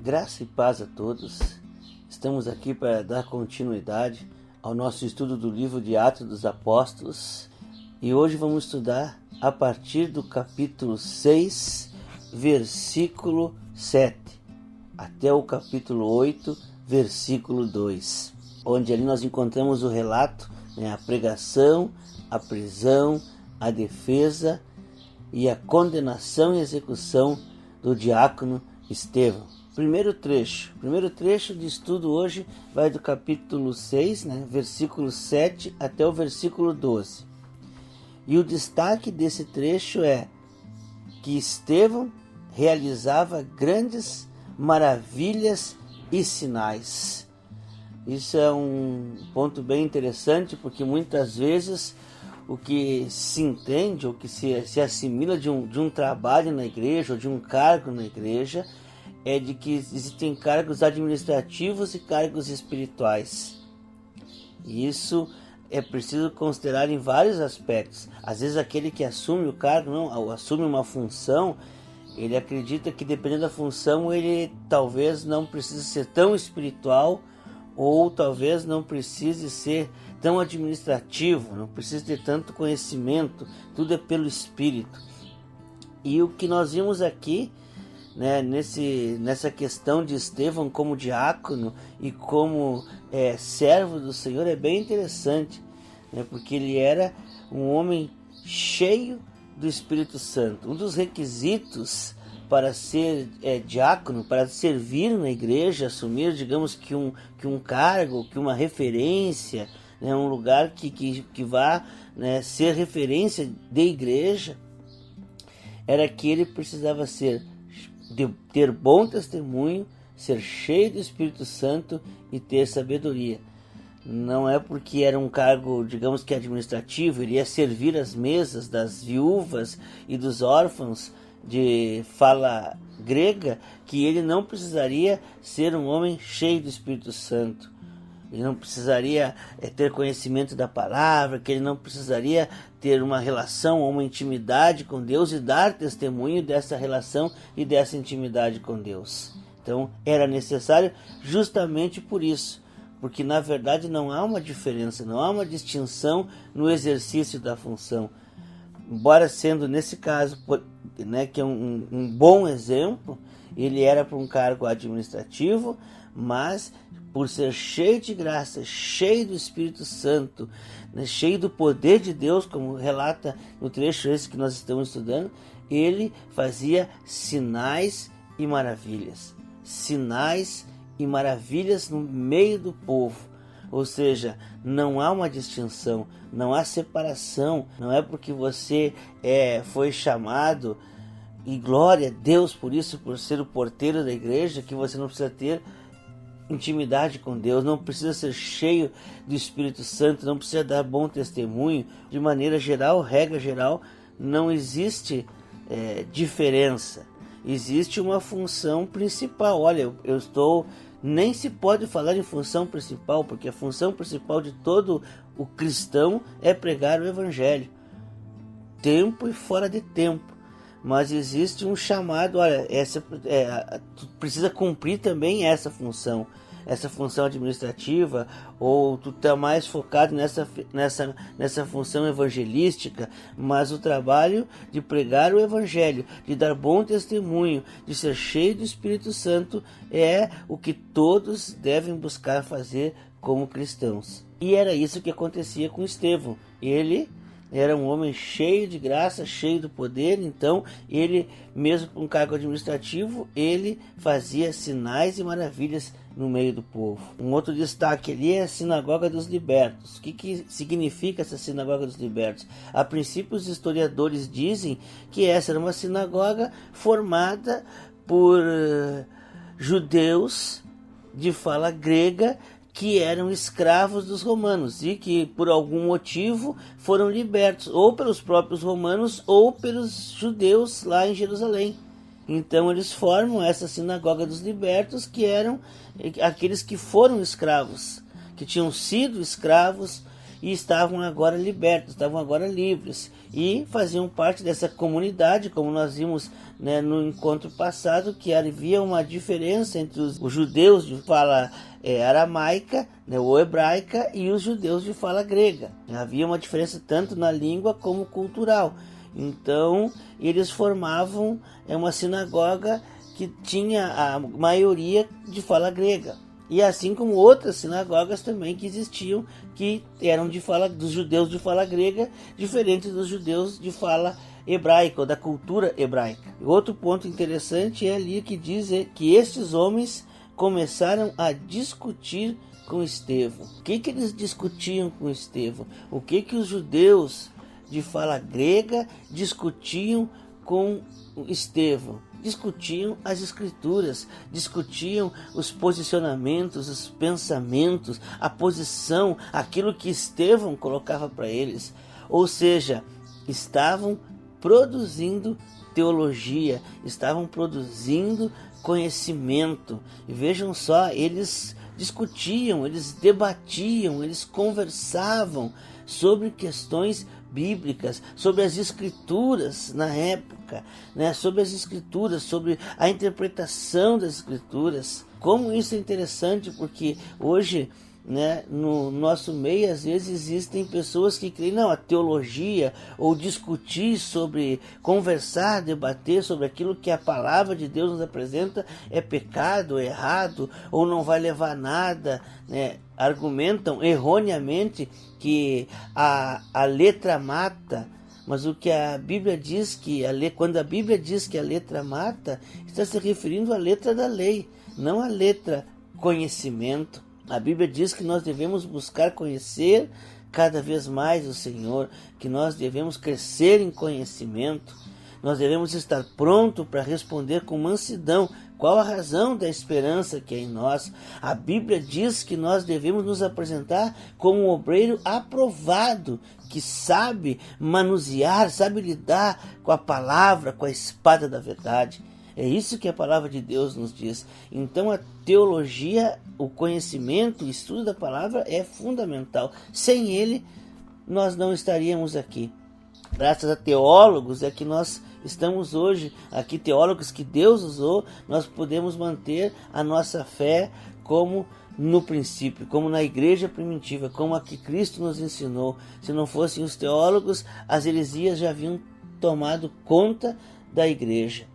Graça e paz a todos. Estamos aqui para dar continuidade ao nosso estudo do livro de Atos dos Apóstolos e hoje vamos estudar a partir do capítulo 6, versículo 7, até o capítulo 8, versículo 2, onde ali nós encontramos o relato, a pregação, a prisão, a defesa e a condenação e execução do diácono Estevão. Primeiro trecho de estudo hoje vai do capítulo 6, versículo 7 até o versículo 12. E o destaque desse trecho é que Estevão realizava grandes maravilhas e sinais. Isso é um ponto bem interessante, porque muitas vezes o que se entende ou que se assimila de um trabalho na igreja ou de um cargo na igreja é de que existem cargos administrativos e cargos espirituais. E isso é preciso considerar em vários aspectos. Às vezes aquele que assume o cargo, assume uma função, ele acredita que dependendo da função ele talvez não precise ser tão espiritual ou talvez não precise ser tão administrativo, não precise ter tanto conhecimento, tudo é pelo Espírito. E o que nós vimos aqui, nessa questão de Estevão como diácono e como servo do Senhor é bem interessante, porque ele era um homem cheio do Espírito Santo. Um dos requisitos para ser diácono, para servir na igreja, assumir, digamos que um cargo, que uma referência, um lugar que vá ser referência de igreja, era que ele precisava ter bom testemunho, ser cheio do Espírito Santo e ter sabedoria. Não é porque era um cargo, digamos que administrativo, ele ia servir as mesas das viúvas e dos órfãos de fala grega, que ele não precisaria ser um homem cheio do Espírito Santo. Ele não precisaria ter conhecimento da palavra, que ele não precisaria ter uma relação ou uma intimidade com Deus e dar testemunho dessa relação e dessa intimidade com Deus. Então era necessário justamente por isso, porque na verdade não há uma diferença, não há uma distinção no exercício da função. Embora sendo nesse caso, que é um bom exemplo, ele era para um cargo administrativo, mas por ser cheio de graça, cheio do Espírito Santo, cheio do poder de Deus, como relata no trecho esse que nós estamos estudando, ele fazia sinais e maravilhas. Sinais e maravilhas no meio do povo. Ou seja, não há uma distinção, não há separação. Não é porque você foi chamado, e glória a Deus por isso, por ser o porteiro da igreja, que você não precisa ter intimidade com Deus, não precisa ser cheio do Espírito Santo, não precisa dar bom testemunho. De maneira geral, regra geral, não existe diferença. Existe uma função principal. Olha, nem se pode falar em função principal, porque a função principal de todo o cristão é pregar o Evangelho, tempo e fora de tempo. Mas existe um chamado, olha, tu precisa cumprir também essa função administrativa, ou tu está mais focado nessa função evangelística, mas o trabalho de pregar o Evangelho, de dar bom testemunho, de ser cheio do Espírito Santo é o que todos devem buscar fazer como cristãos. E era isso que acontecia com Estevão. Ele era um homem cheio de graça, cheio do poder, então ele, mesmo com um cargo administrativo, ele fazia sinais e maravilhas no meio do povo. Um outro destaque ali é a Sinagoga dos Libertos. O que significa essa Sinagoga dos Libertos? A princípio, os historiadores dizem que essa era uma sinagoga formada por judeus de fala grega que eram escravos dos romanos e que por algum motivo foram libertos, ou pelos próprios romanos ou pelos judeus lá em Jerusalém. Então eles formam essa Sinagoga dos Libertos, que eram aqueles que foram escravos, que tinham sido escravos e estavam agora libertos, estavam agora livres e faziam parte dessa comunidade, como nós vimos, né, no encontro passado, que havia uma diferença entre os judeus de fala aramaica, né, ou hebraica, e os judeus de fala grega. Havia uma diferença tanto na língua como cultural. Então eles formavam uma sinagoga que tinha a maioria de fala grega. E assim como outras sinagogas também que existiam, que eram dos judeus de fala grega, diferentes dos judeus de fala hebraica, ou da cultura hebraica. Outro ponto interessante é ali que diz que estes homens começaram a discutir com Estevão. O que eles discutiam com Estevão? O que os judeus de fala grega discutiam com Estevão? Discutiam as escrituras, discutiam os posicionamentos, os pensamentos, a posição, aquilo que Estevão colocava para eles. Ou seja, estavam produzindo teologia, estavam produzindo conhecimento. E vejam só, eles discutiam, eles debatiam, eles conversavam sobre questões bíblicas, sobre as escrituras na época, né? Sobre as escrituras, sobre a interpretação das escrituras. Como isso é interessante, porque hoje, né, no nosso meio, às vezes existem pessoas que creem, não, a teologia, ou discutir sobre, conversar, debater sobre aquilo que a palavra de Deus nos apresenta é pecado, é errado, ou não vai levar a nada, né? Argumentam erroneamente que a letra mata, mas o que a Bíblia diz quando a Bíblia diz que a letra mata, está se referindo à letra da lei, não à letra conhecimento. A Bíblia diz que nós devemos buscar conhecer cada vez mais o Senhor, que nós devemos crescer em conhecimento, nós devemos estar pronto para responder com mansidão qual a razão da esperança que é em nós. A Bíblia diz que nós devemos nos apresentar como um obreiro aprovado, que sabe manusear, sabe lidar com a palavra, com a espada da verdade. É isso que a palavra de Deus nos diz. Então a teologia, o conhecimento, o estudo da palavra é fundamental. Sem ele, nós não estaríamos aqui. Graças a teólogos é que nós estamos hoje aqui, teólogos que Deus usou, nós podemos manter a nossa fé como no princípio, como na igreja primitiva, como a que Cristo nos ensinou. Se não fossem os teólogos, as heresias já haviam tomado conta da igreja.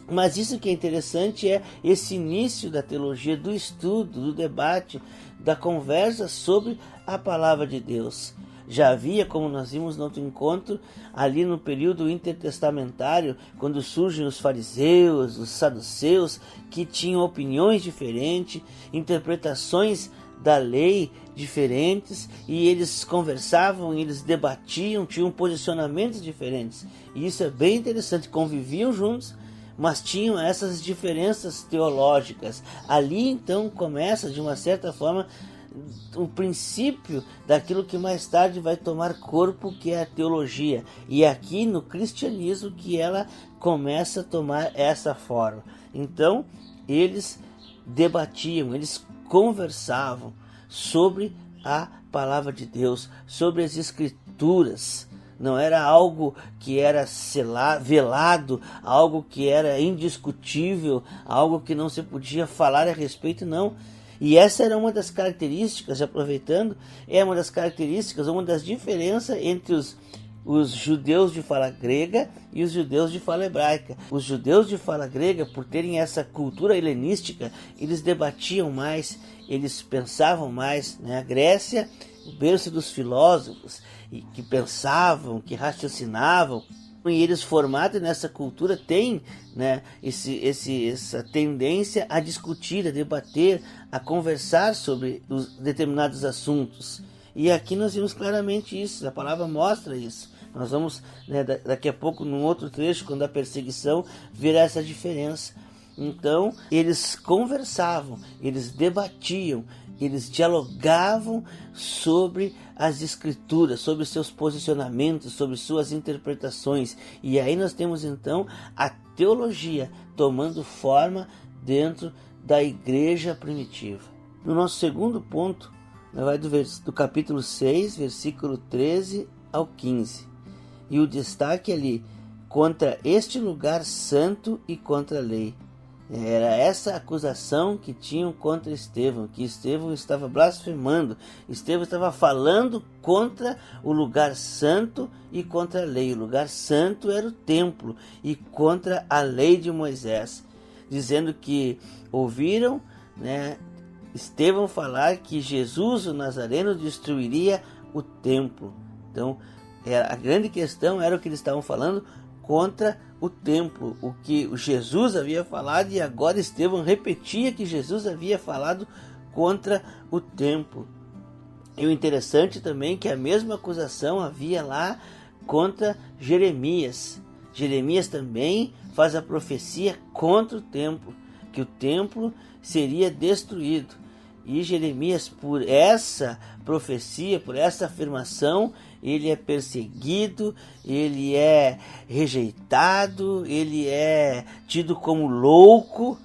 Mas isso que é interessante é esse início da teologia, do estudo, do debate, da conversa sobre a palavra de Deus. Já havia, como nós vimos no outro encontro, ali no período intertestamentário, quando surgem os fariseus, os saduceus, que tinham opiniões diferentes, interpretações da lei diferentes, e eles conversavam, eles debatiam, tinham posicionamentos diferentes. E isso é bem interessante, conviviam juntos, mas tinham essas diferenças teológicas. Ali então começa, de uma certa forma, o princípio daquilo que mais tarde vai tomar corpo, que é a teologia. E aqui no cristianismo que ela começa a tomar essa forma. Então, eles debatiam, eles conversavam sobre a palavra de Deus, sobre as escrituras. Não era algo que era velado, algo que era indiscutível, algo que não se podia falar a respeito, não. E essa era uma das características, aproveitando, uma das diferenças entre os judeus de fala grega e os judeus de fala hebraica. Os judeus de fala grega, por terem essa cultura helenística, eles debatiam mais, eles pensavam mais, né? A Grécia, o berço dos filósofos, que pensavam, que raciocinavam, e eles formados nessa cultura têm, né, essa tendência a discutir, a debater, a conversar sobre os determinados assuntos. E aqui nós vimos claramente isso, a palavra mostra isso. Nós vamos, né, daqui a pouco, num outro trecho, quando a perseguição, ver essa diferença. Então, eles conversavam, eles debatiam, eles dialogavam sobre as escrituras, sobre seus posicionamentos, sobre suas interpretações. E aí nós temos então a teologia tomando forma dentro da igreja primitiva. No nosso segundo ponto, Vai do capítulo 6, versículo 13 ao 15. E o destaque ali, contra este lugar santo e contra a lei. Era essa acusação que tinham contra Estevão, que Estevão estava blasfemando, Estevão estava falando contra o lugar santo e contra a lei. O lugar santo era o templo e contra a lei de Moisés, dizendo que ouviram, Estevão falar que Jesus, o Nazareno, destruiria o templo. Então, a grande questão era o que eles estavam falando contra o templo, o que Jesus havia falado, e agora Estevão repetia que Jesus havia falado contra o templo. E o interessante também é que a mesma acusação havia lá contra Jeremias. Jeremias também faz a profecia contra o templo, que o templo seria destruído. E Jeremias, por essa profecia, por essa afirmação, ele é perseguido, ele é rejeitado, ele é tido como louco.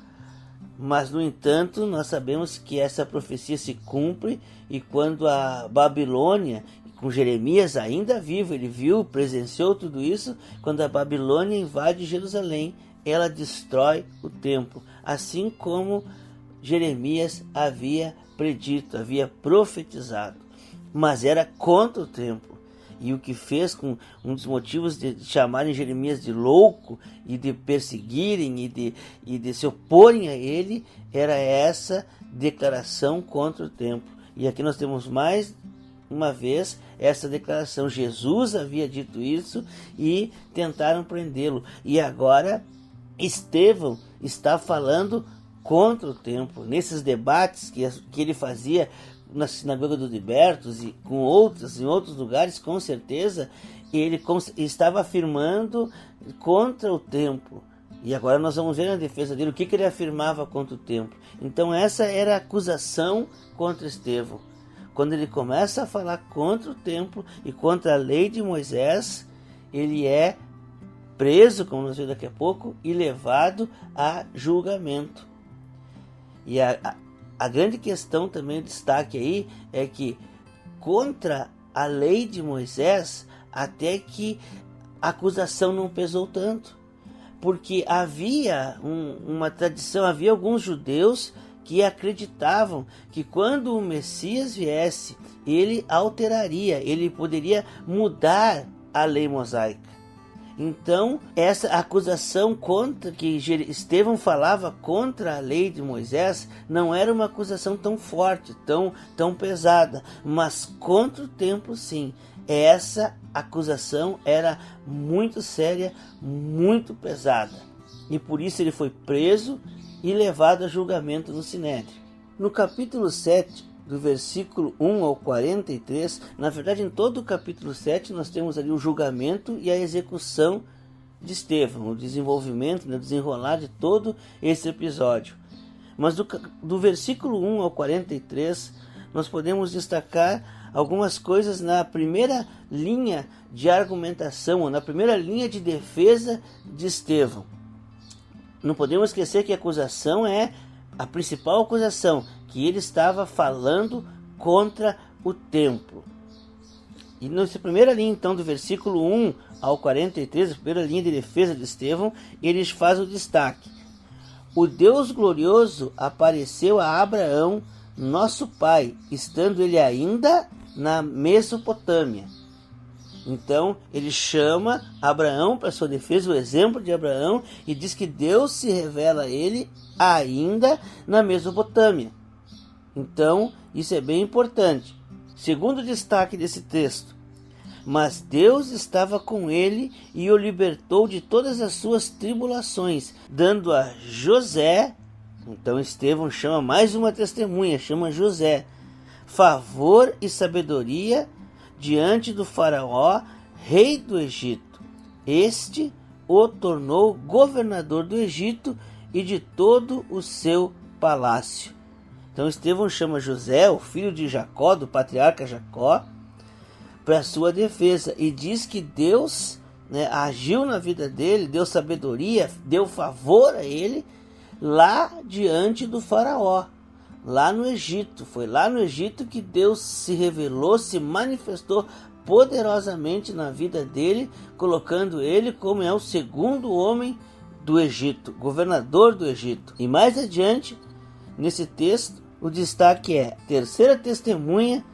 Mas, no entanto, nós sabemos que essa profecia se cumpre, e quando a Babilônia, com Jeremias ainda vivo, ele viu, presenciou tudo isso, quando a Babilônia invade Jerusalém, ela destrói o templo, assim como Jeremias havia predito, havia profetizado, mas era contra o templo. E o que fez com um dos motivos de chamarem Jeremias de louco e de perseguirem e de se oporem a ele, era essa declaração contra o templo. E aqui nós temos mais uma vez essa declaração. Jesus havia dito isso e tentaram prendê-lo. E agora Estevão está falando contra o templo. Nesses debates que ele fazia na sinagoga dos libertos e com outros, em outros lugares, com certeza, ele estava afirmando contra o templo. E agora nós vamos ver na defesa dele o que ele afirmava contra o templo. Então essa era a acusação contra Estevão. Quando ele começa a falar contra o templo e contra a lei de Moisés, ele é preso, como nós vemos daqui a pouco, e levado a julgamento. E a grande questão também, o destaque aí, é que contra a lei de Moisés, até que a acusação não pesou tanto. Porque havia uma tradição, havia alguns judeus que acreditavam que quando o Messias viesse, ele alteraria, ele poderia mudar a lei mosaica. Então, essa acusação contra que Estevão falava contra a lei de Moisés não era uma acusação tão forte, tão pesada, mas contra o templo sim. Essa acusação era muito séria, muito pesada. E por isso ele foi preso e levado a julgamento no Sinédrio. No capítulo 7, do versículo 1 ao 43, na verdade em todo o capítulo 7 nós temos ali o julgamento e a execução de Estevão, o desenvolvimento, o desenrolar de todo esse episódio. Mas do versículo 1 ao 43 nós podemos destacar algumas coisas na primeira linha de argumentação, ou na primeira linha de defesa de Estevão. Não podemos esquecer que a acusação é a principal acusação, que ele estava falando contra o templo. E nessa primeira linha, então, do versículo 1 ao 43, a primeira linha de defesa de Estevão, eles fazem o destaque. O Deus glorioso apareceu a Abraão, nosso pai, estando ele ainda na Mesopotâmia. Então, ele chama Abraão para sua defesa, o exemplo de Abraão, e diz que Deus se revela a ele ainda na Mesopotâmia. Então, isso é bem importante. Segundo destaque desse texto, mas Deus estava com ele e o libertou de todas as suas tribulações, dando a José, então Estevão chama mais uma testemunha, chama José, favor e sabedoria diante do faraó, rei do Egito. Este o tornou governador do Egito e de todo o seu palácio. Então Estevão chama José, o filho de Jacó, do patriarca Jacó, para sua defesa, e diz que Deus agiu na vida dele, deu sabedoria, deu favor a ele lá diante do faraó, lá no Egito. Foi lá no Egito que Deus se revelou, se manifestou poderosamente na vida dele, colocando ele como o segundo homem do Egito, governador do Egito. E mais adiante, nesse texto, o destaque é: terceira testemunha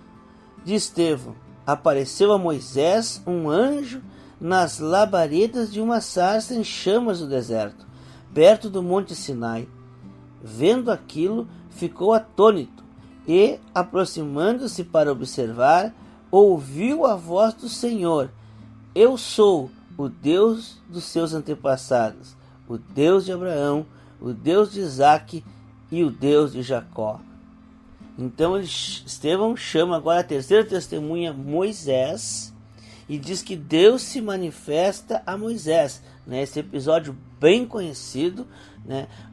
de Estevão. Apareceu a Moisés um anjo nas labaredas de uma sarça em chamas no deserto, perto do monte Sinai. Vendo aquilo, ficou atônito e, aproximando-se para observar, ouviu a voz do Senhor: Eu sou o Deus dos seus antepassados, o Deus de Abraão, o Deus de Isaque e o Deus de Jacó. Então Estevão chama agora a terceira testemunha, Moisés, e diz que Deus se manifesta a Moisés. Esse episódio bem conhecido,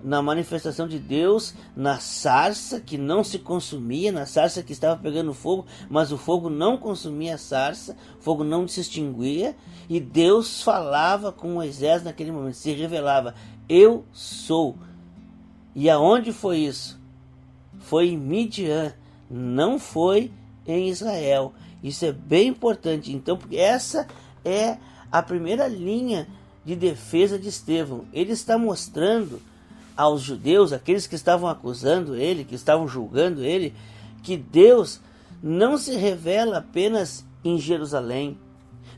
na manifestação de Deus na sarça que não se consumia, na sarça que estava pegando fogo, mas o fogo não consumia a sarça, o fogo não se extinguia, e Deus falava com Moisés naquele momento, se revelava: Eu sou. E aonde foi isso? Foi em Midian, não foi em Israel. Isso é bem importante. Então, porque essa é a primeira linha de defesa de Estevão. Ele está mostrando aos judeus, aqueles que estavam acusando ele, que estavam julgando ele, que Deus não se revela apenas em Jerusalém,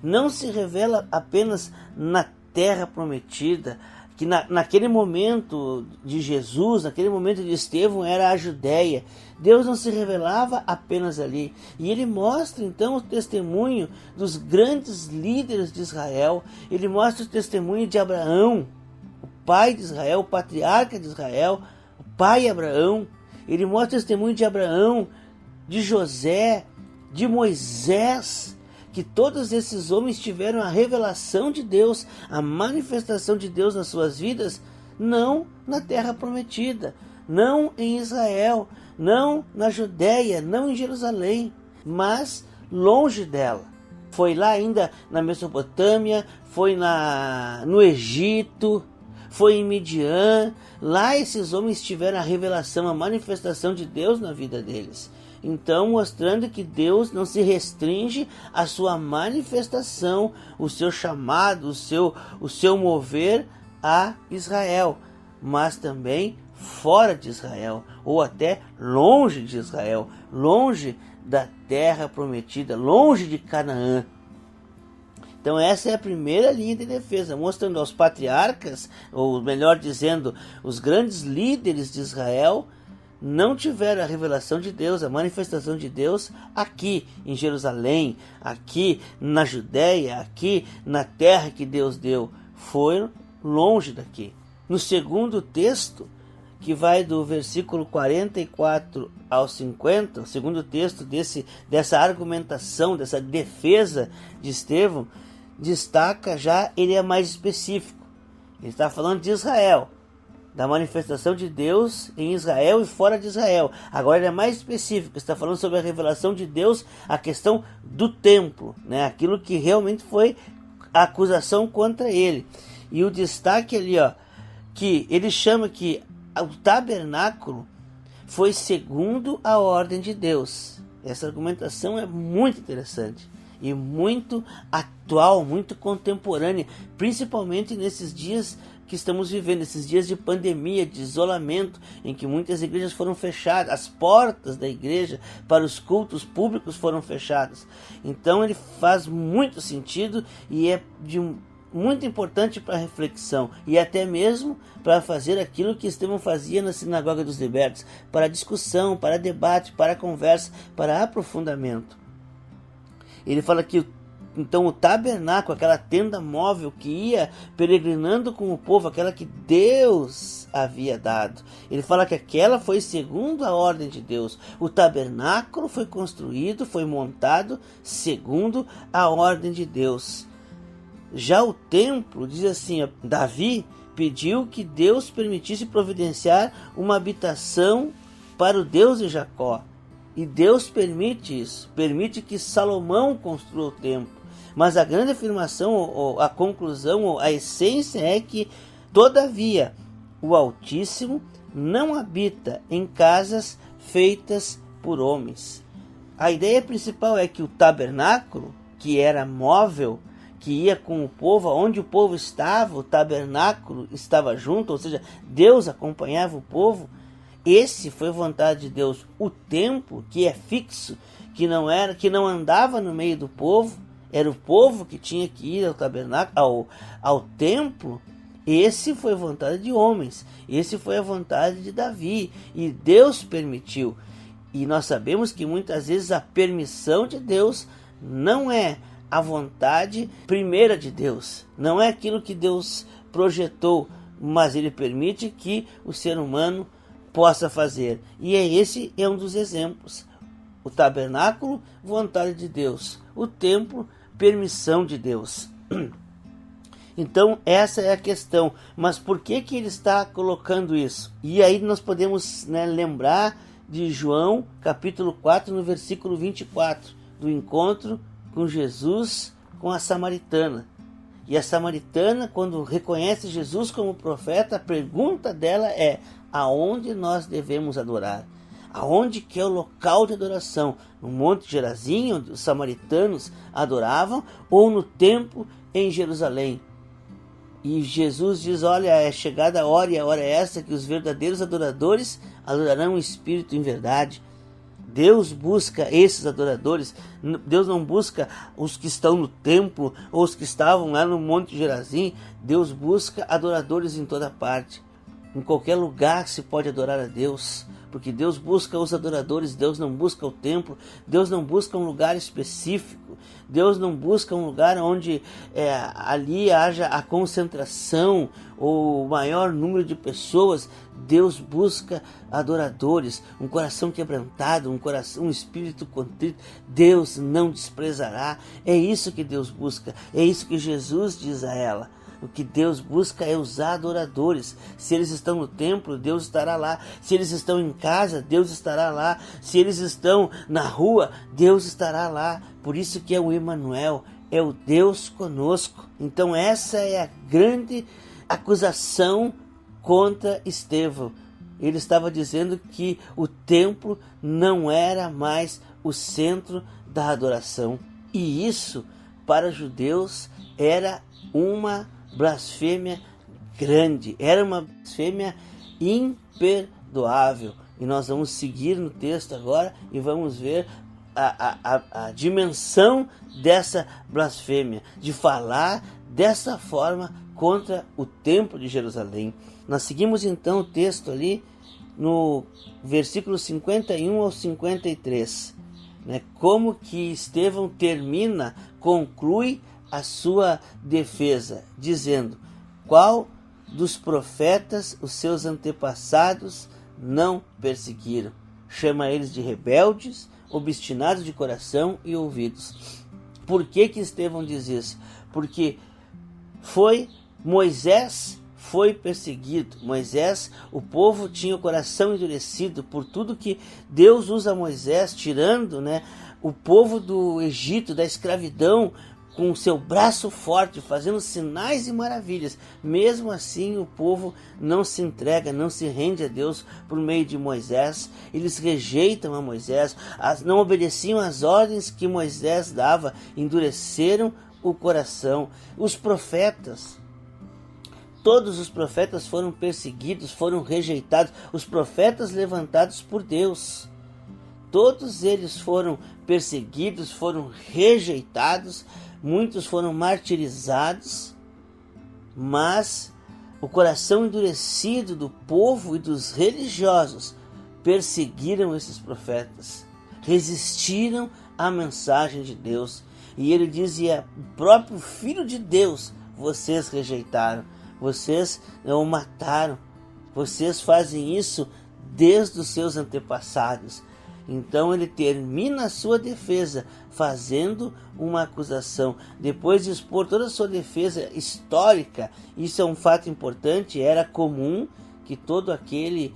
não se revela apenas na terra prometida, que naquele momento de Jesus, naquele momento de Estevão, era a Judéia. Deus não se revelava apenas ali. E ele mostra então o testemunho dos grandes líderes de Israel. Ele mostra o testemunho de Abraão, o pai de Israel, o patriarca de Israel, o pai Abraão. Ele mostra o testemunho de Abraão, de José, de Moisés, que todos esses homens tiveram a revelação de Deus, a manifestação de Deus nas suas vidas, não na terra prometida, não em Israel, não na Judéia, não em Jerusalém, mas longe dela. Foi lá ainda na Mesopotâmia, foi no Egito, foi em Midian. Lá esses homens tiveram a revelação, a manifestação de Deus na vida deles. Então, mostrando que Deus não se restringe à sua manifestação, o seu chamado, o seu mover a Israel, mas também fora de Israel, ou até longe de Israel, longe da terra prometida, longe de Canaã. Então essa é a primeira linha de defesa, mostrando aos patriarcas, ou melhor dizendo, os grandes líderes de Israel, não tiveram a revelação de Deus, a manifestação de Deus aqui em Jerusalém, aqui na Judéia, aqui na terra que Deus deu. Foram longe daqui. No segundo texto, que vai do versículo 44 ao 50, o segundo texto dessa argumentação, dessa defesa de Estevão, destaca já, ele é mais específico. Ele está falando de Israel, da manifestação de Deus em Israel e fora de Israel. Agora ele é mais específico, está falando sobre a revelação de Deus, a questão do templo, aquilo que realmente foi a acusação contra ele. E o destaque ali, que ele chama que o tabernáculo foi segundo a ordem de Deus. Essa argumentação é muito interessante e muito atual, muito contemporânea, principalmente nesses dias que estamos vivendo, esses dias de pandemia, de isolamento, em que muitas igrejas foram fechadas, as portas da igreja para os cultos públicos foram fechadas. Então ele faz muito sentido e é muito importante para a reflexão e até mesmo para fazer aquilo que Estevão fazia na Sinagoga dos Libertos, para discussão, para debate, para conversa, para aprofundamento. Ele fala que então o tabernáculo, aquela tenda móvel que ia peregrinando com o povo, aquela que Deus havia dado. Ele fala que aquela foi segundo a ordem de Deus. O tabernáculo foi construído, foi montado segundo a ordem de Deus. Já o templo, diz assim, Davi pediu que Deus permitisse providenciar uma habitação para o Deus de Jacó. E Deus permite isso, permite que Salomão construa o templo. Mas a grande afirmação, a conclusão, a essência é que, todavia, o Altíssimo não habita em casas feitas por homens. A ideia principal é que o tabernáculo, que era móvel, que ia com o povo, onde o povo estava, o tabernáculo estava junto, ou seja, Deus acompanhava o povo. Esse foi vontade de Deus. O templo, que é fixo, que não andava no meio do povo, era o povo que tinha que ir ao tabernáculo, ao templo. Esse foi vontade de homens, esse foi a vontade de Davi, e Deus permitiu. E nós sabemos que muitas vezes a permissão de Deus não é a vontade primeira de Deus, não é aquilo que Deus projetou, mas Ele permite que o ser humano possa fazer. E esse é um dos exemplos. O tabernáculo, vontade de Deus. O templo, permissão de Deus. Então essa é a questão. Mas por que ele está colocando isso? E aí nós podemos, lembrar de João capítulo 4, no versículo 24, do encontro com Jesus com a samaritana. E a samaritana, quando reconhece Jesus como profeta, a pergunta dela é: aonde nós devemos adorar? Aonde que é o local de adoração? No Monte Gerazim, onde os samaritanos adoravam, ou no templo em Jerusalém? E Jesus diz: olha, é chegada a hora, e a hora é essa, que os verdadeiros adoradores adorarão o Espírito em verdade. Deus busca esses adoradores. Deus não busca os que estão no templo ou os que estavam lá no Monte Gerazim. Deus busca adoradores em toda parte. Em qualquer lugar se pode adorar a Deus, porque Deus busca os adoradores. Deus não busca o templo, Deus não busca um lugar específico, Deus não busca um lugar onde ali haja a concentração ou o maior número de pessoas. Deus busca adoradores, um coração quebrantado, um espírito contrito. Deus não desprezará. É isso que Deus busca, é isso que Jesus diz a ela. O que Deus busca é os adoradores. Se eles estão no templo, Deus estará lá. Se eles estão em casa, Deus estará lá. Se eles estão na rua, Deus estará lá. Por isso que é o Emanuel, é o Deus conosco. Então essa é a grande acusação contra Estevão. Ele estava dizendo que o templo não era mais o centro da adoração. E isso, para os judeus, era uma blasfêmia grande, era uma blasfêmia imperdoável. E nós vamos seguir no texto agora e vamos ver a dimensão dessa blasfêmia, de falar dessa forma contra o templo de Jerusalém. Nós seguimos então o texto ali no versículo 51 ao 53, como que Estevão conclui a sua defesa, dizendo: qual dos profetas os seus antepassados não perseguiram? Chama eles de rebeldes, obstinados de coração e ouvidos. Por que Estevão diz isso? Porque Moisés foi perseguido. Moisés, o povo tinha o coração endurecido por tudo que Deus usa Moisés, tirando o povo do Egito, da escravidão, com o seu braço forte, fazendo sinais e maravilhas. Mesmo assim, o povo não se entrega, não se rende a Deus por meio de Moisés. Eles rejeitam a Moisés, não obedeciam às ordens que Moisés dava, endureceram o coração. Os profetas, todos os profetas foram perseguidos, foram rejeitados. Os profetas levantados por Deus, todos eles foram perseguidos, foram rejeitados. Muitos foram martirizados, mas o coração endurecido do povo e dos religiosos perseguiram esses profetas, resistiram à mensagem de Deus. E ele dizia: o próprio Filho de Deus vocês rejeitaram, vocês o mataram, vocês fazem isso desde os seus antepassados. Então ele termina a sua defesa fazendo uma acusação. Depois de expor toda a sua defesa histórica, isso é um fato importante, era comum que todo aquele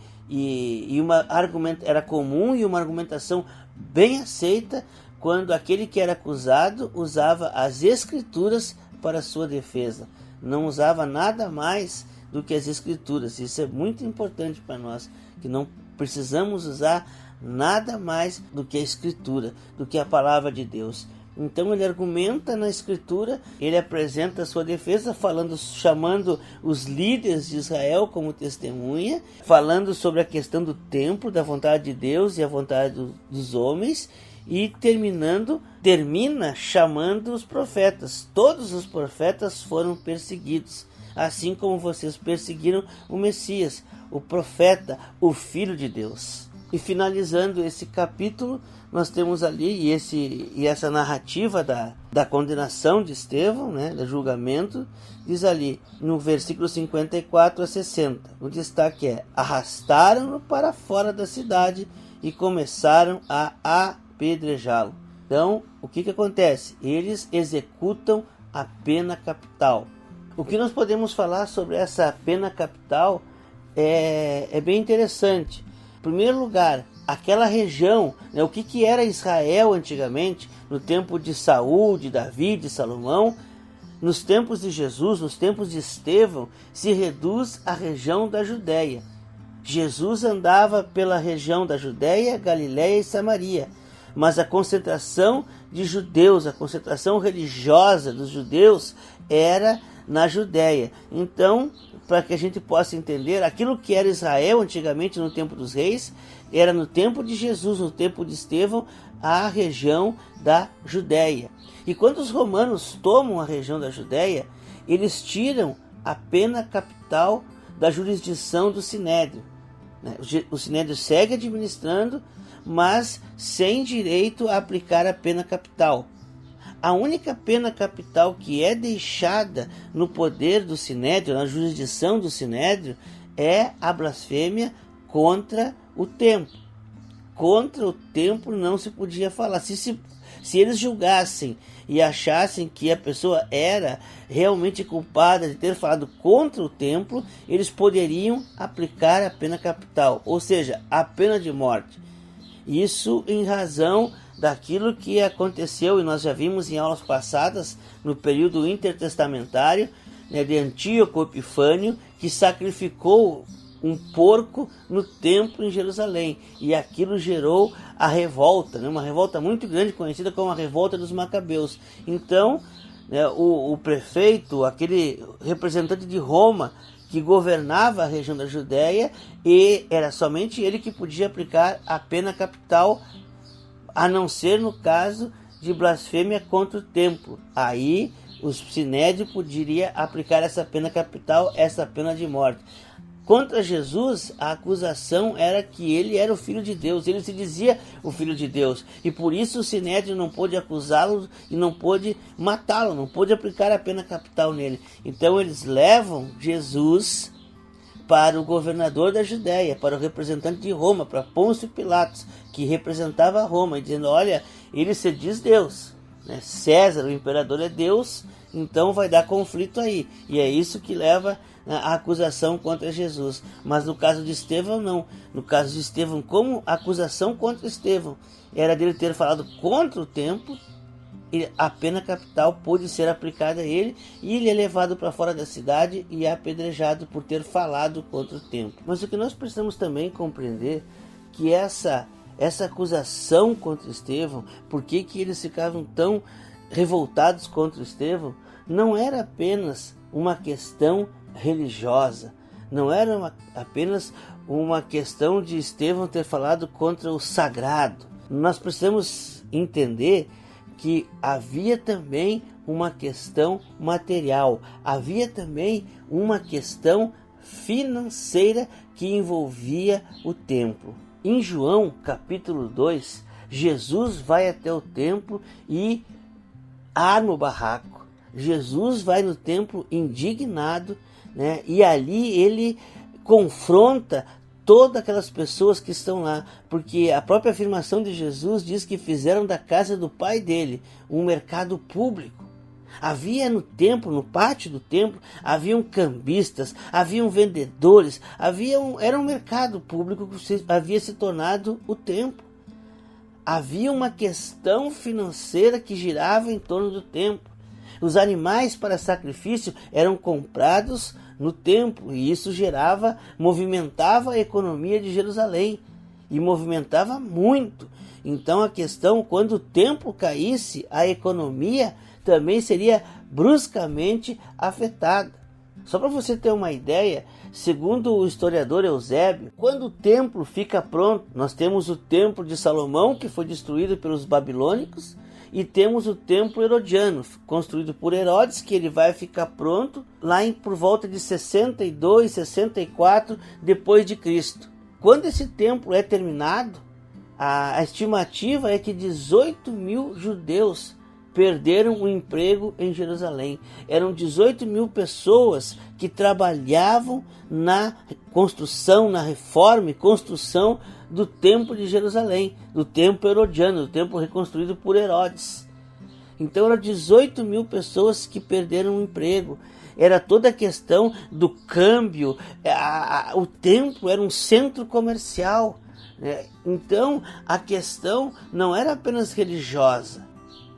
era comum e uma argumentação bem aceita quando aquele que era acusado usava as escrituras para a sua defesa. Não usava nada mais do que as escrituras. Isso é muito importante para nós, que não Precisamos usar nada mais do que a Escritura, do que a palavra de Deus. Então ele argumenta na Escritura, ele apresenta a sua defesa, chamando os líderes de Israel como testemunha, falando sobre a questão do templo, da vontade de Deus e a vontade dos homens, e termina chamando os profetas. Todos os profetas foram perseguidos, assim como vocês perseguiram o Messias, o profeta, o Filho de Deus. E finalizando esse capítulo, nós temos ali essa narrativa da condenação de Estevão, né, do julgamento, diz ali no versículo 54 a 60, o destaque é: arrastaram-no para fora da cidade e começaram a apedrejá-lo. Então, o que acontece? Eles executam a pena capital. O que nós podemos falar sobre essa pena capital é bem interessante. Em primeiro lugar, aquela região, né, o que era Israel antigamente, no tempo de Saul, de Davi, de Salomão, nos tempos de Jesus, nos tempos de Estevão, se reduz à região da Judéia. Jesus andava pela região da Judéia, Galiléia e Samaria, mas a concentração de judeus, a concentração religiosa dos judeus era na Judéia. Então, para que a gente possa entender, aquilo que era Israel antigamente no tempo dos reis, era no tempo de Jesus, no tempo de Estevão, a região da Judéia. E quando os romanos tomam a região da Judéia, eles tiram a pena capital da jurisdição do Sinédrio. O Sinédrio segue administrando, mas sem direito a aplicar a pena capital. A única pena capital que é deixada no poder do Sinédrio, na jurisdição do Sinédrio, é a blasfêmia contra o templo. Contra o templo não se podia falar. Se eles julgassem e achassem que a pessoa era realmente culpada de ter falado contra o templo, eles poderiam aplicar a pena capital, ou seja, a pena de morte. Isso em razão daquilo que aconteceu, e nós já vimos em aulas passadas, no período intertestamentário, né, de Antíoco Epifânio, que sacrificou um porco no templo em Jerusalém, e aquilo gerou a revolta, né, uma revolta muito grande, conhecida como a revolta dos Macabeus. Então, né, o prefeito, aquele representante de Roma, que governava a região da Judéia, e era somente ele que podia aplicar a pena capital, a não ser no caso de blasfêmia contra o templo. Aí o Sinédrio poderia aplicar essa pena capital, essa pena de morte. Contra Jesus, a acusação era que ele era o Filho de Deus, ele se dizia o Filho de Deus, e por isso o Sinédrio não pôde acusá-lo e não pôde matá-lo, não pôde aplicar a pena capital nele. Então eles levam Jesus para o governador da Judéia, para o representante de Roma, para Pôncio Pilatos, que representava Roma, dizendo: olha, ele se diz Deus, né? César, o imperador, é Deus, então vai dar conflito aí. E é isso que leva a acusação contra Jesus. Mas no caso de Estevão, não. No caso de Estevão, como a acusação contra Estevão era dele ter falado contra o templo, a pena capital pôde ser aplicada a ele, e ele é levado para fora da cidade e apedrejado por ter falado contra o templo. Mas o que nós precisamos também compreender, que essa acusação contra Estevão, por que eles ficavam tão revoltados contra Estevão, não era apenas uma questão religiosa, não era apenas uma questão de Estevão ter falado contra o sagrado. Nós precisamos entender que havia também uma questão material, havia também uma questão financeira que envolvia o templo. Em João capítulo 2, Jesus vai até o templo e há no barraco. Jesus vai no templo indignado, né? E ali ele confronta todas aquelas pessoas que estão lá, porque a própria afirmação de Jesus diz que fizeram da casa do pai dele um mercado público. Havia no templo, no pátio do templo, haviam cambistas, haviam vendedores, era um mercado público que havia se tornado o templo. Havia uma questão financeira que girava em torno do templo. Os animais para sacrifício eram comprados no templo e isso movimentava a economia de Jerusalém e movimentava muito. Então a questão, quando o templo caísse, a economia também seria bruscamente afetada. Só para você ter uma ideia, segundo o historiador Eusébio, quando o templo fica pronto, nós temos o templo de Salomão, que foi destruído pelos babilônicos, e temos o templo herodiano, construído por Herodes, que ele vai ficar pronto lá por volta de 62, 64 depois de Cristo. Quando esse templo é terminado, a estimativa é que 18 mil judeus perderam o emprego em Jerusalém. Eram 18 mil pessoas que trabalhavam na construção, na reforma e construção do templo de Jerusalém, do templo herodiano, do templo reconstruído por Herodes. Então eram 18 mil pessoas que perderam o emprego. Era toda a questão do câmbio. O templo era um centro comercial. Então a questão não era apenas religiosa.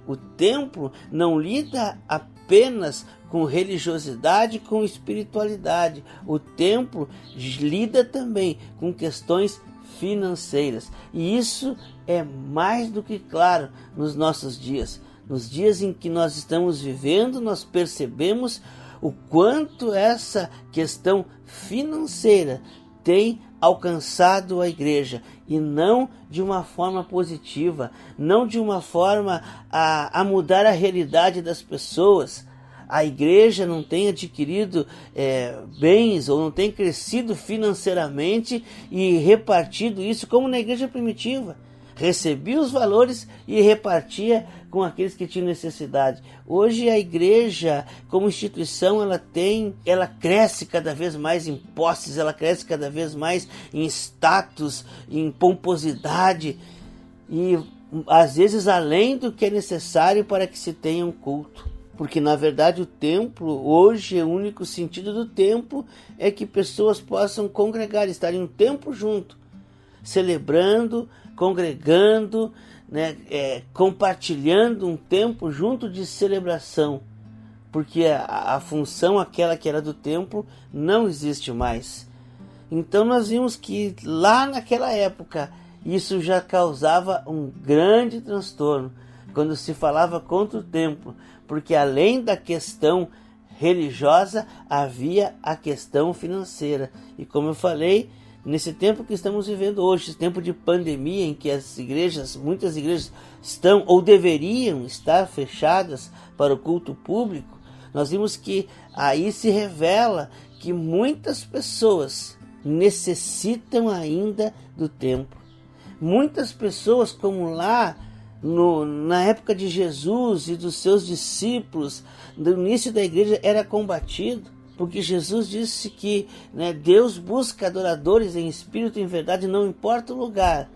O templo não lida apenas com religiosidade, com espiritualidade. O templo lida também com questões financeiras. E isso é mais do que claro nos nossos dias. Nos dias em que nós estamos vivendo, nós percebemos o quanto essa questão financeira tem alcançado a igreja, e não de uma forma positiva, não de uma forma a mudar a realidade das pessoas. A igreja não tem adquirido bens ou não tem crescido financeiramente e repartido isso como na igreja primitiva. Recebia os valores e repartia com aqueles que tinham necessidade. Hoje a igreja, como instituição, ela cresce cada vez mais em posses, ela cresce cada vez mais em status, em pomposidade e às vezes além do que é necessário para que se tenha um culto. Porque na verdade o templo, hoje o único sentido do templo é que pessoas possam congregar, estar em um templo junto, celebrando, congregando, compartilhando um tempo junto de celebração, porque a função aquela que era do templo não existe mais. Então nós vimos que lá naquela época isso já causava um grande transtorno quando se falava contra o templo, porque além da questão religiosa havia a questão financeira. E como eu falei, nesse tempo que estamos vivendo hoje, esse tempo de pandemia em que muitas igrejas estão ou deveriam estar fechadas para o culto público, nós vimos que aí se revela que muitas pessoas necessitam ainda do templo. Muitas pessoas, como lá na época de Jesus e dos seus discípulos, no início da igreja era combatido, porque Jesus disse que Deus busca adoradores em espírito e em verdade, não importa o lugar.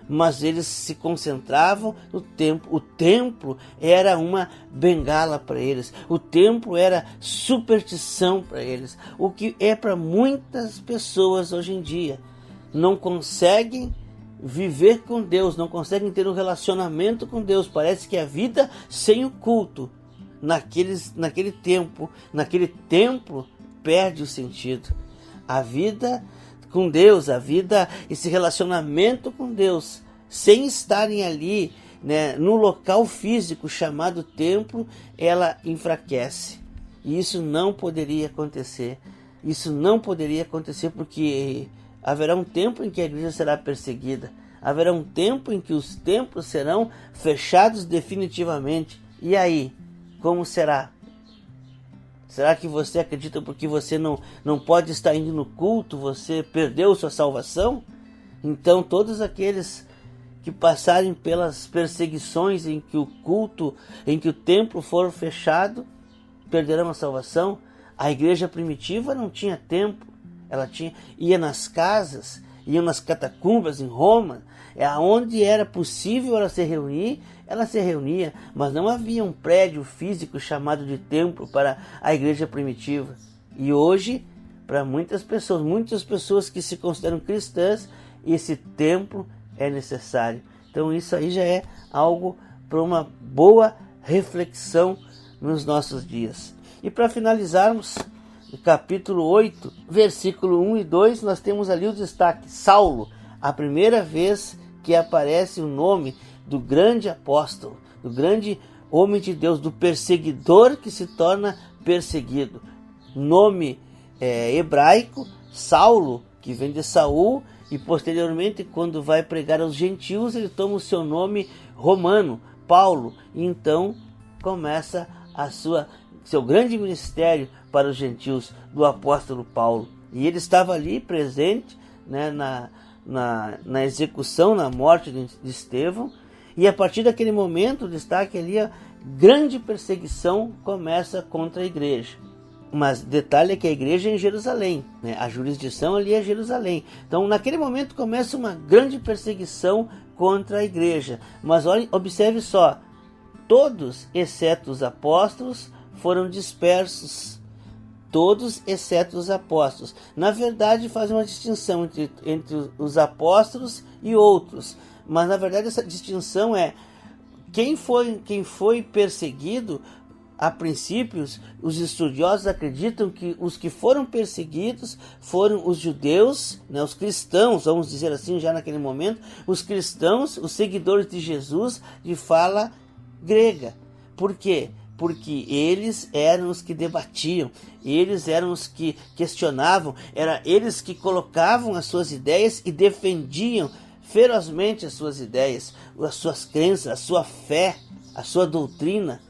Mas eles se concentravam no templo. O templo era uma bengala para eles. O templo era superstição para eles. O que é para muitas pessoas hoje em dia. Não conseguem viver com Deus, não conseguem ter um relacionamento com Deus. Parece que a vida sem o culto naquele templo perde o sentido. A vida com Deus, esse relacionamento com Deus, sem estarem ali, no local físico chamado templo, ela enfraquece. E isso não poderia acontecer. Isso não poderia acontecer porque haverá um tempo em que a igreja será perseguida. Haverá um tempo em que os templos serão fechados definitivamente. E aí? Como será? Será que você acredita porque você não pode estar indo no culto, você perdeu sua salvação? Então todos aqueles que passarem pelas perseguições em que o templo for fechado, perderão a salvação. A igreja primitiva não tinha templo, ia nas casas, ia nas catacumbas em Roma, onde era possível ela se reunir, ela se reunia, mas não havia um prédio físico chamado de templo para a igreja primitiva. E hoje, para muitas pessoas que se consideram cristãs, esse templo é necessário. Então isso aí já é algo para uma boa reflexão nos nossos dias. E para finalizarmos, no capítulo 8, versículo 1 e 2, nós temos ali o destaque: Saulo, a primeira vez que aparece o nome do grande apóstolo, do grande homem de Deus, do perseguidor que se torna perseguido. Nome hebraico, Saulo, que vem de Saul, e posteriormente, quando vai pregar aos gentios, ele toma o seu nome romano, Paulo, e então começa seu grande ministério para os gentios do apóstolo Paulo. E ele estava ali presente, né, na execução, na morte de Estevão, e a partir daquele momento, o destaque ali, a grande perseguição começa contra a igreja. Mas detalhe é que a igreja é em Jerusalém, né? A jurisdição ali é Jerusalém. Então naquele momento começa uma grande perseguição contra a igreja. Mas observe só, todos exceto os apóstolos foram dispersos. Todos exceto os apóstolos. Na verdade faz uma distinção entre os apóstolos e outros. Mas na verdade essa distinção é quem foi perseguido. A princípio, os estudiosos acreditam que os que foram perseguidos foram os judeus, né, os cristãos, vamos dizer assim, já naquele momento, os cristãos, os seguidores de Jesus de fala grega. Por quê? Porque eles eram os que debatiam, eles eram os que questionavam, eram eles que colocavam as suas ideias e defendiam ferozmente as suas ideias, as suas crenças, a sua fé, a sua doutrina.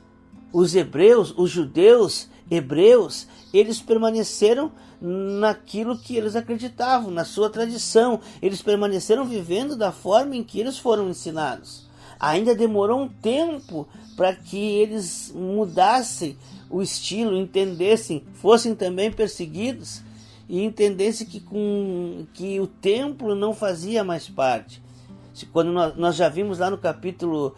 Os hebreus, os judeus hebreus, eles permaneceram naquilo que eles acreditavam, na sua tradição. Eles permaneceram vivendo da forma em que eles foram ensinados. Ainda demorou um tempo para que eles mudassem o estilo, entendessem, fossem também perseguidos e entendessem que o templo não fazia mais parte. Quando nós já vimos lá no capítulo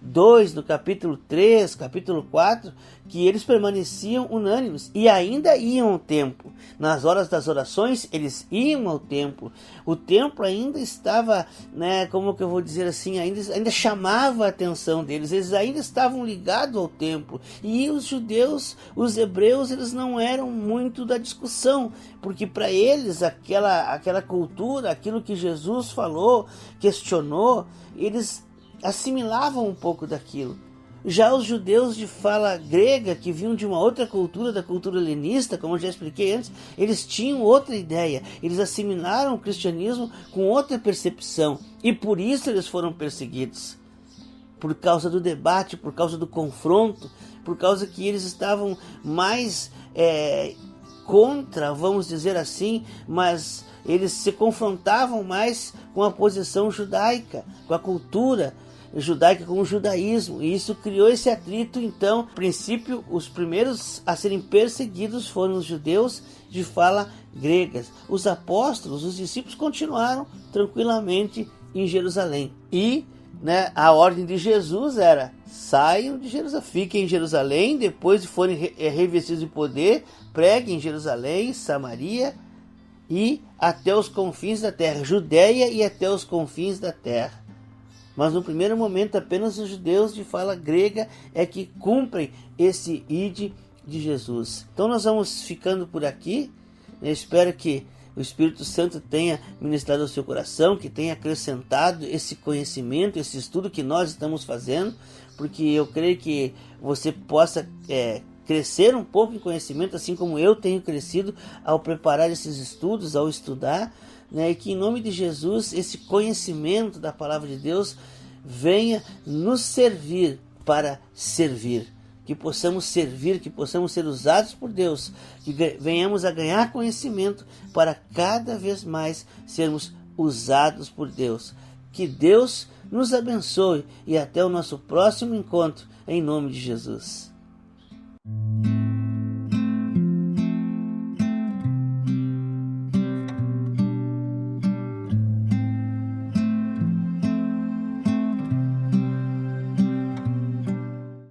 2, no capítulo 3, capítulo 4, que eles permaneciam unânimes e ainda iam ao templo. Nas horas das orações, eles iam ao templo. O templo ainda estava, né, como que eu vou dizer assim, ainda chamava a atenção deles. Eles ainda estavam ligados ao templo. E os judeus, os hebreus, eles não eram muito da discussão, porque para eles aquela cultura, aquilo que Jesus falou, questionou, eles assimilavam um pouco daquilo. Já os judeus de fala grega, que vinham de uma outra cultura, da cultura helenista, como eu já expliquei antes, eles tinham outra ideia. Eles assimilaram o cristianismo com outra percepção. E por isso eles foram perseguidos. Por causa do debate, por causa do confronto, por causa que eles estavam mais contra, vamos dizer assim, mas eles se confrontavam mais com a posição judaica, com a cultura judaica, com o judaísmo, e isso criou esse atrito. Então, a princípio, os primeiros a serem perseguidos foram os judeus de fala grega. Os apóstolos, os discípulos, continuaram tranquilamente em Jerusalém. E, né, a ordem de Jesus era: saiam de Jerusalém, fiquem em Jerusalém, depois de forem revestidos de poder, preguem em Jerusalém, Samaria e até os confins da terra, Judeia e até os confins da terra. Mas no primeiro momento apenas os judeus de fala grega é que cumprem esse ide de Jesus. Então nós vamos ficando por aqui. Eu espero que o Espírito Santo tenha ministrado ao seu coração, que tenha acrescentado esse conhecimento, esse estudo que nós estamos fazendo, porque eu creio que você possa crescer um pouco em conhecimento, assim como eu tenho crescido ao preparar esses estudos, ao estudar, né? E que em nome de Jesus esse conhecimento da palavra de Deus venha nos servir para servir. Que possamos servir, que possamos ser usados por Deus, que venhamos a ganhar conhecimento para cada vez mais sermos usados por Deus. Que Deus nos abençoe e até o nosso próximo encontro, em nome de Jesus.